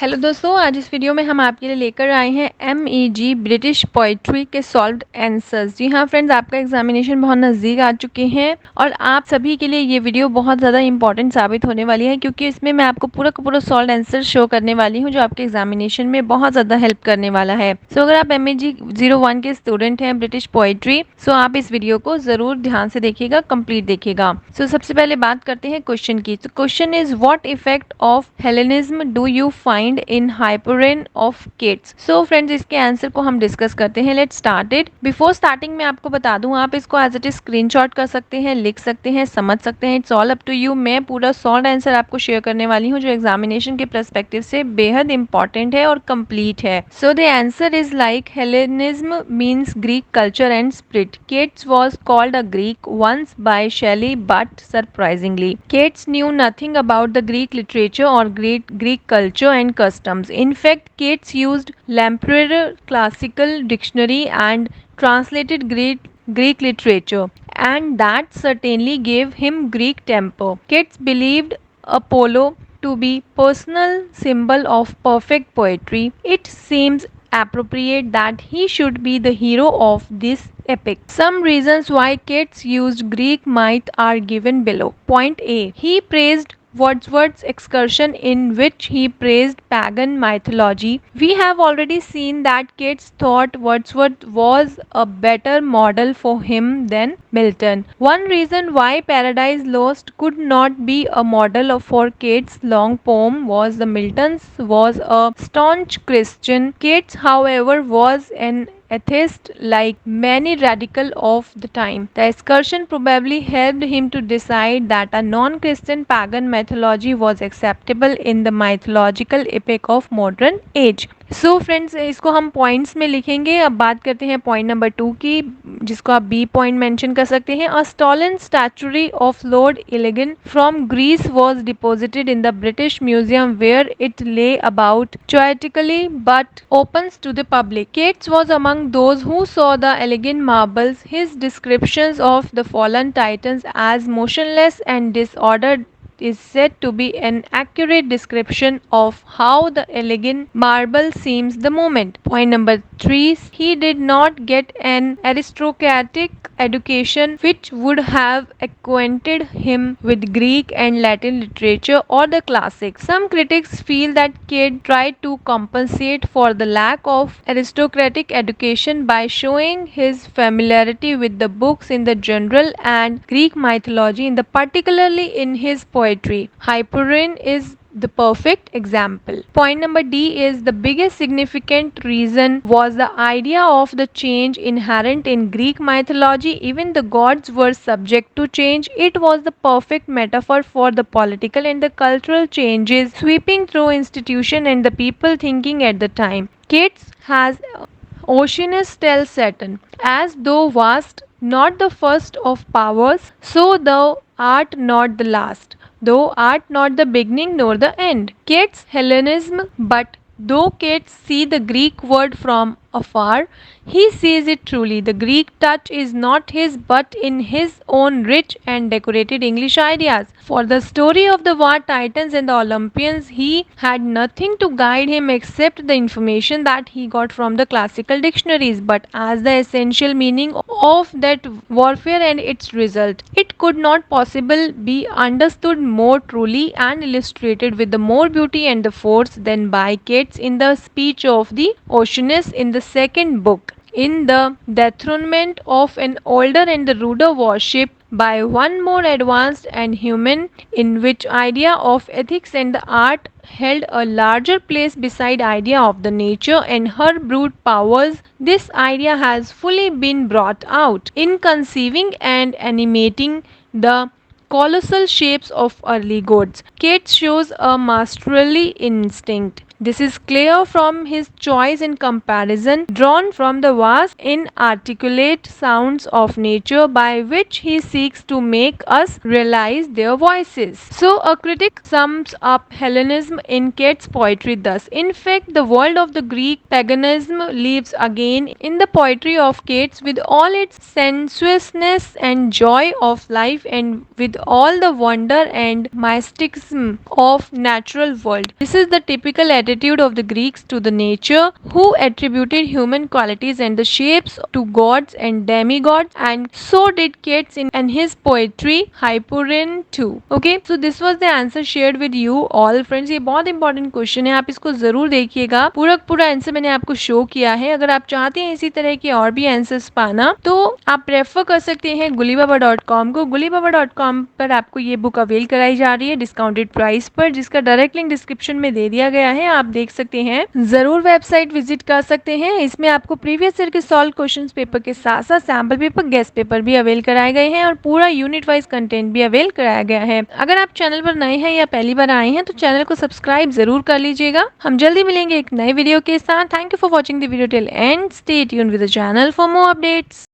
Hello दोस्तों, आज इस वीडियो में हम आपके लिए लेकर आए हैं MEG ब्रिटिश पोइट्री के सॉल्व्ड आंसर्स। जी हाँ फ्रेंड्स, आपका एग्जामिनेशन बहुत नज़दीक आ चुके हैं और आप सभी के लिए ये वीडियो बहुत ज़्यादा इंपॉर्टेंट साबित होने वाली है, क्योंकि इसमें मैं आपको पूरा का पूरा सॉल्व्ड आंसर शो करने वाली हूँ जो आपके एग्जामिनेशन में बहुत ज़्यादा हेल्प करने वाला है। सो अगर आप MEG 01 के स्टूडेंट हैं ब्रिटिश पोइट्री, सो आप इस वीडियो को ज़रूर ध्यान से देखिएगा, कंप्लीट देखिएगा। सो सबसे पहले बात करते हैं क्वेश्चन की। तो question is what effect of Hellenism do you find in Hyperion of Keats. So friends, इसके आंसर को हम डिस्कस करते हैं। Let's start it. Before starting मैं आपको बता दूं, आप इसको एज इट इज स्क्रीनशॉट कर सकते हैं, लिख सकते हैं, समझ सकते हैं। It's all up to you. मैं पूरा सॉल्व आंसर आपको शेयर करने वाली हूँ जो एग्जामिनेशन के पर्सपेक्टिव से बेहद इंपॉर्टेंट है और कंप्लीट है। So the answer is like Hellenism means Greek culture and spirit. Keats was called a Greek once by Shelley, but surprisingly, Keats knew nothing about the Greek literature or Greek culture and customs. In fact, Keats used Lampreter classical dictionary and translated Greek literature, and that certainly gave him Greek temper. Keats believed Apollo to be personal symbol of perfect poetry. It seems appropriate that he should be the hero of this epic. Some reasons why Keats used Greek myth are given below. Point A. He praised Wordsworth's excursion, in which he praised pagan mythology. We have already seen that Keats thought Wordsworth was a better model for him than Milton. One reason why Paradise Lost could not be a model for Keats' long poem was the Milton's was a staunch Christian. Keats, however, was an atheist like many radical of the time. The excursion probably helped him to decide that a non-Christian pagan mythology was acceptable in the mythological epic of modern age. So friends, इसको हम points में लिखेंगे। अब बात करते हैं point number 2 की, जिसको आप बी पॉइंट मेंशन कर सकते हैं। A stolen statuary of Lord Elgin from Greece was deposited in the British Museum where it lay about poetically but opens to the public. Keats was among those who saw the elegant marbles. His descriptions of the fallen titans as motionless and disordered is said to be an accurate description of how the elegant marble seems the moment. Point number 3. He did not get an aristocratic education which would have acquainted him with Greek and Latin literature or the classics. Some critics feel that Keats tried to compensate for the lack of aristocratic education by showing his familiarity with the books in the general and Greek mythology in the particularly in his poetry. Hyperine is the perfect example. Point number D is the biggest significant reason was the idea of the change inherent in Greek mythology. Even the gods were subject to change. It was the perfect metaphor for the political and the cultural changes sweeping through institution and the people thinking at the time. Keats has Oceanus tells Saturn, as thou wast not the first of powers, so thou art not the last. Thou art not the beginning nor the end. Keats Hellenism, but though Keats see the Greek word from afar, he sees it truly. The Greek touch is not his but in his own rich and decorated English ideas. For the story of the war titans and the Olympians, he had nothing to guide him except the information that he got from the classical dictionaries, but as the essential meaning of that warfare and its result. It could not possibly be understood more truly and illustrated with the more beauty and the force than by Keats in the speech of the Oceanus in the second book. In the dethronement of an older and the ruder worship by one more advanced and human, in which idea of ethics and the art held a larger place beside idea of the nature and her brute powers, this idea has fully been brought out in conceiving and animating the colossal shapes of early gods. Keats shows a masterly instinct. This is clear from his choice in comparison drawn from the vast inarticulate sounds of nature by which he seeks to make us realize their voices. So a critic sums up Hellenism in Keats' poetry thus. In fact, the world of the Greek paganism lives again in the poetry of Keats with all its sensuousness and joy of life and with all the wonder and mysticism of natural world. This is the typical attitude attitude of the Greeks to the nature, who attributed human qualities and the shapes to gods and demigods, and so did Keats in his poetry Hyperborean too. Okay, so this was the answer shared with you all friends. ये बहुत important question है, आप इसको जरूर देखिएगा। पूरा answer मैंने आपको शो किया है। अगर आप चाहते हैं इसी तरह के और भी आंसर्स पाना तो आप रेफर कर सकते हैं gullybaba.com को। gullybaba.com पर आपको ये बुक अवेल कराई जा रही है डिस्काउंटेड प्राइस पर, जिसका डायरेक्ट लिंक डिस्क्रिप्शन में दे दिया गया है, आप देख सकते हैं। जरूर वेबसाइट विजिट कर सकते हैं। इसमें आपको प्रीवियस ईयर के सॉल्व क्वेश्चंस पेपर के साथ साथ सैम्पल पेपर, गेस्ट पेपर भी अवेल कराए गए हैं और पूरा यूनिट वाइज कंटेंट भी अवेल कराया गया है। अगर आप चैनल पर नए हैं या पहली बार आए हैं तो चैनल को सब्सक्राइब जरूर कर लीजिएगा। हम जल्दी मिलेंगे एक नए वीडियो के साथ। Thank you for watching the video till and, stay tuned with the channel for more updates.